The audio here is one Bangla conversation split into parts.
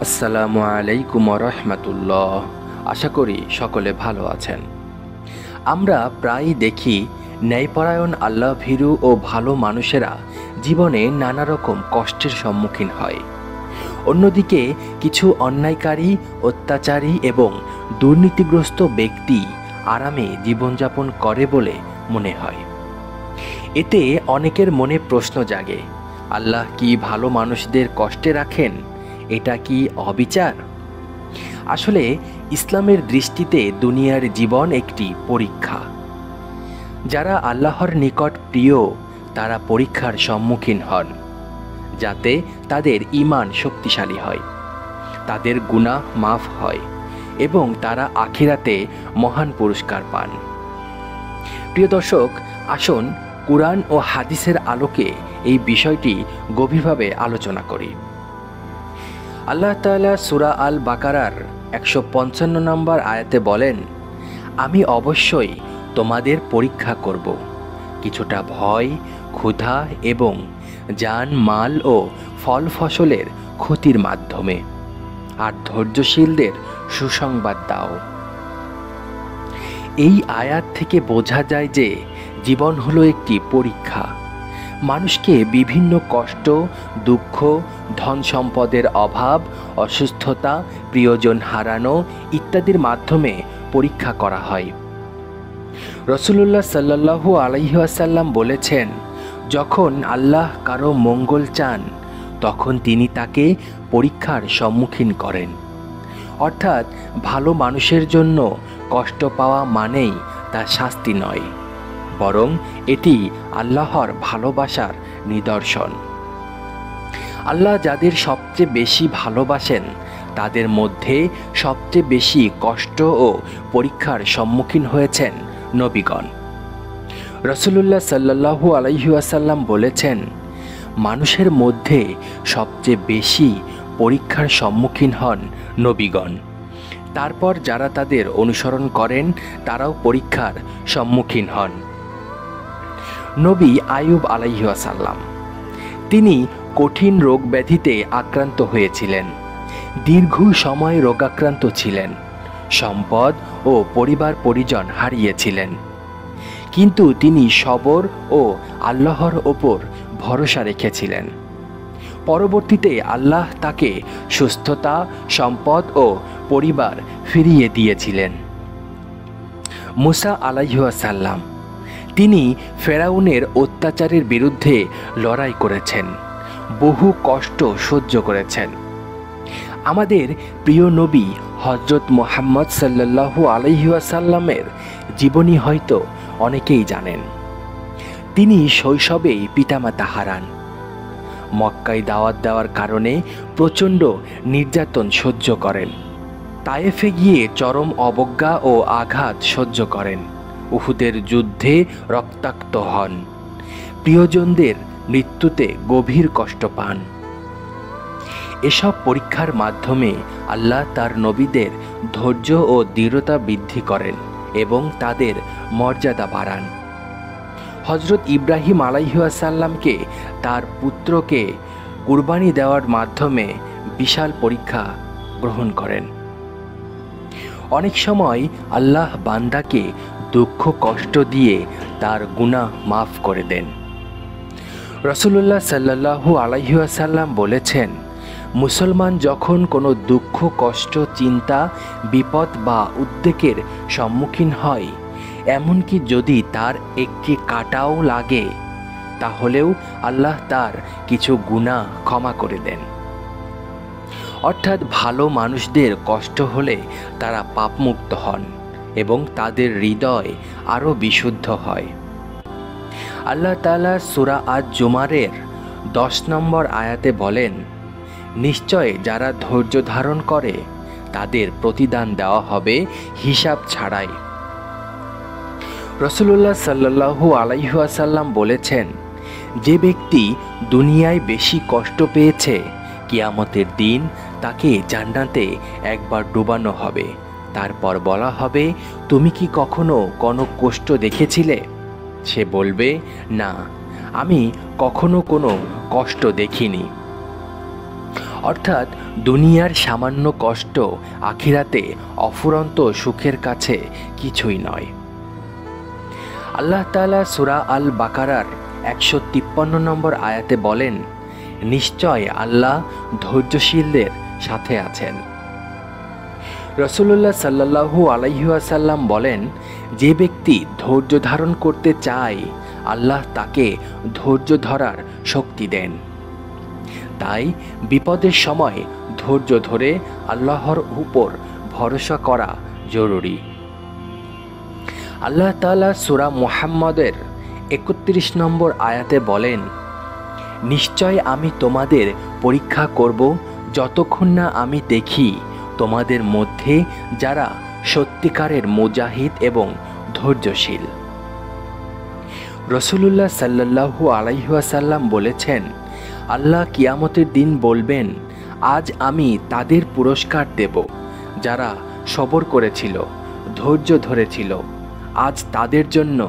আসসালামু আলাইকুম রহমতুল্লাহ। আশা করি সকলে ভালো আছেন। আমরা প্রায়ই দেখি ন্যায়পরায়ণ আল্লাহভীরু ও ভালো মানুষেরা জীবনে নানা রকম কষ্টের সম্মুখীন হয়। অন্যদিকে কিছু অন্যায়কারী, অত্যাচারী এবং দুর্নীতিগ্রস্ত ব্যক্তি আরামে জীবনযাপন করে বলে মনে হয়। এতে অনেকের মনে প্রশ্ন জাগে, আল্লাহ কি ভালো মানুষদের কষ্টে রাখেন? এটা কি অবিচার? আসলে ইসলামের দৃষ্টিতে দুনিয়ার জীবন একটি পরীক্ষা। যারা আল্লাহর নিকট প্রিয় তারা পরীক্ষার সম্মুখীন হন, যাতে তাদের ঈমান শক্তিশালী হয়, তাদের গুনাহ মাফ হয় এবং তারা আখিরাতে মহান পুরস্কার পান। প্রিয় দর্শক, আসুন কুরআন ও হাদিসের আলোকে এই বিষয়টি গভীরভাবে আলোচনা করি। আল্লাহ তাআলা সূরা আল বাকারার 155 নম্বর আয়াতে বলেন, আমি অবশ্যই তোমাদের পরীক্ষা করব কিছুটা ভয়, ক্ষুধা এবং জান, মাল ও ফল ফসলের ক্ষতির মাধ্যমে, আর ধৈর্যশীলদের সুসংবাদ দাও। এই আয়াত থেকে বোঝা যায় যে জীবন হলো একটি পরীক্ষা। মানুষকে বিভিন্ন কষ্ট, দুঃখ, ধন সম্পদের অভাব, অসুস্থতা, প্রিয়জন হারানো ইত্যাদির মাধ্যমে পরীক্ষা করা হয়। রাসূলুল্লাহ সাল্লাল্লাহু আলাইহি ওয়াসাল্লাম বলেছেন, যখন আল্লাহ কারো মঙ্গল চান তখন তিনি তাকে পরীক্ষার সম্মুখীন করেন। অর্থাৎ ভালো মানুষের জন্য কষ্ট পাওয়া মানেই তা শাস্তি নয়, বরং এটি আল্লাহর ভালোবাসার নিদর্শন। আল্লাহ যাদের সবচেয়ে বেশি ভালোবাসেন তাদের মধ্যে সবচেয়ে বেশি কষ্ট ও পরীক্ষার সম্মুখীন হয়েছেন নবীগণ। রাসূলুল্লাহ সাল্লাল্লাহু আলাইহি ওয়াসাল্লাম বলেছেন, মানুষের মধ্যে সবচেয়ে বেশি পরীক্ষার সম্মুখীন হন নবীগণ, তারপর যারা তাদের অনুসরণ করেন তারাও পরীক্ষার সম্মুখীন হন। নবী আইয়ুব আলাইহিস সালাম, তিনি কঠিন রোগ ব্যাধিতে আক্রান্ত হয়েছিলেন, দীর্ঘ সময় রোগাক্রান্ত ছিলেন, সম্পদ ও পরিবার পরিজন হারিয়েছিলেন, কিন্তু তিনি সবর ও আল্লাহর ওপর ভরসা রেখেছিলেন। পরবর্তীতে আল্লাহ তাকে সুস্থতা, সম্পদ ও পরিবার ফিরিয়ে দিয়েছিলেন। মুসা আলাইহিস সালাম, তিনি ফেরাউনের অত্যাচারের বিরুদ্ধে লড়াই করেছেন, বহু কষ্ট সহ্য করেছেন। আমাদের প্রিয় নবী হযরত মুহাম্মদ সাল্লাল্লাহু আলাইহি ওয়াসাল্লামের জীবনী হয়তো অনেকেই জানেন। তিনি শৈশবেই পিতামাতা হারান। মক্কায় দাওয়াত দেওয়ার কারণে প্রচণ্ড নির্যাতন সহ্য করেন। তায়েফে গিয়ে চরম অবজ্ঞা ও আঘাত সহ্য করেন। উহুদের যুদ্ধে রক্তাক্ত হন। প্রিয়জনদের মৃত্যুতে গভীর কষ্ট পান। এসব পরীক্ষার মাধ্যমে আল্লাহ তার নবীদের ধৈর্য ও দৃঢ়তা বৃদ্ধি করেন এবং তাদের মর্যাদা বাড়ান। হযরত ইব্রাহিম আলাইহিস সালামকে তার পুত্রকে কুরবানি দেওয়ার মাধ্যমে বিশাল পরীক্ষা গ্রহণ করেন। অনেক সময় আল্লাহ বান্দাকে দুঃখ কষ্ট দিয়ে তার গুনাহ মাফ করে দেন। রাসূলুল্লাহ সাল্লাল্লাহু আলাইহি ওয়াসাল্লাম বলেছেন, মুসলমান যখন কোনো দুঃখ, কষ্ট, চিন্তা, বিপদ বা উদ্বেগের সম্মুখীন হয়, এমনকি যদি তার একটি কাঁটাও লাগে, তাহলেও আল্লাহ তার কিছু গুনাহ ক্ষমা করে দেন। অর্থাৎ ভালো মানুষদের কষ্ট হলে তারা পাপমুক্ত হন এবং তাদের হৃদয় আরও বিশুদ্ধ হয়। আল্লাহ তাআলা সূরা আজ-জুমারের 10 নম্বর আয়াতে বলেন, নিশ্চয় যারা ধৈর্য ধারণ করে তাদের প্রতিদান দেওয়া হবে হিসাব ছাড়াই। রাসূলুল্লাহ সাল্লাল্লাহু আলাইহি ওয়াসাল্লাম বলেছেন, যে ব্যক্তি দুনিয়ায় বেশি কষ্ট পেয়েছে, কিয়ামতের দিন তাকে জান্নাতে একবার ডুবানো হবে, তারপর বলা হবে, তুমি কি কখনো কোনো কষ্ট দেখেছিলে? সে বলবে, না, আমি কখনো কোনো কষ্ট দেখিনি। অর্থাৎ দুনিয়ার সামান্য কষ্ট আখিরাতে অফুরন্ত সুখের কাছে কিছুই নয়। আল্লাহ তাআলা সূরা আল বাকারার 153 নম্বর আয়াতে বলেন, নিশ্চয় আল্লাহ ধৈর্যশীলদের সাথে আছেন। রাসূলুল্লাহ সাল্লাল্লাহু আলাইহি ওয়াসাল্লাম বলেন, যে ব্যক্তি ধৈর্য ধারণ করতে চায় আল্লাহ তাকে ধৈর্য ধরার শক্তি দেন। তাই বিপদের সময় ধৈর্য ধরে আল্লাহর উপর ভরসা করা জরুরি। আল্লাহ তাআলা সূরা মুহাম্মদের 31 নম্বর আয়াতে বলেন, নিশ্চয় আমি তোমাদের পরীক্ষা করব যতক্ষণ না আমি দেখি তোমাদের মধ্যে যারা সত্যিকারের মুজাহিদ এবং ধৈর্যশীল। রাসূলুল্লাহ সাল্লাল্লাহু আলাইহি ওয়াসাল্লাম বলেছেন, আল্লাহ কিয়ামতের দিন বলবেন, আজ আমি তাদের পুরস্কার দেব যারা সবর করেছিল, ধৈর্য ধরেছিল, আজ তাদের জন্য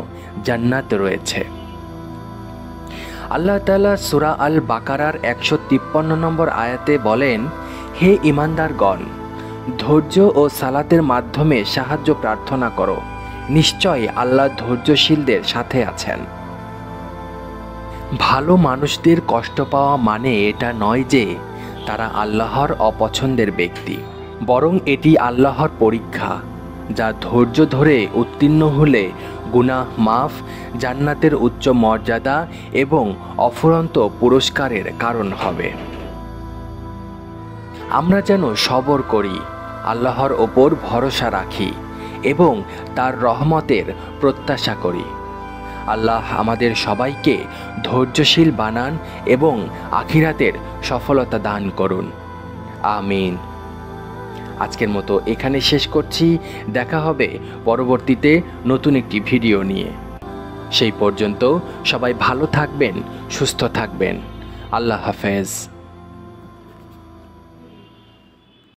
জান্নাত রয়েছে। আল্লাহ তাআলা সূরা আল বাকারার 153 নম্বর আয়াতে বলেন, হে ঈমানদারগণ, ধৈর্য ও সালাতের মাধ্যমে সাহায্য প্রার্থনা করো, নিশ্চয় আল্লাহ ধৈর্যশীলদের সাথে আছেন। ভালো মানুষদের কষ্ট পাওয়া মানে এটা নয় যে তারা আল্লাহর অপছন্দের ব্যক্তি, বরং এটি আল্লাহর পরীক্ষা, যা ধৈর্য ধরে উত্তীর্ণ হলে গুনাহ মাফ, জান্নাতের উচ্চ মর্যাদা এবং অফুরন্ত পুরস্কারের কারণ হবে। আমরা যেন সবর করি, আল্লাহর ওপর ভরসা রাখি এবং তার রহমতের প্রত্যাশা করি। আল্লাহ আমাদের সবাইকে ধৈর্যশীল বানান এবং আখিরাতের সফলতা দান করুন। আমিন। আজকের মতো এখানে শেষ করছি। দেখা হবে পরবর্তীতে নতুন একটি ভিডিও নিয়ে। সেই পর্যন্ত সবাই ভালো থাকবেন, সুস্থ থাকবেন। আল্লাহ হাফেজ।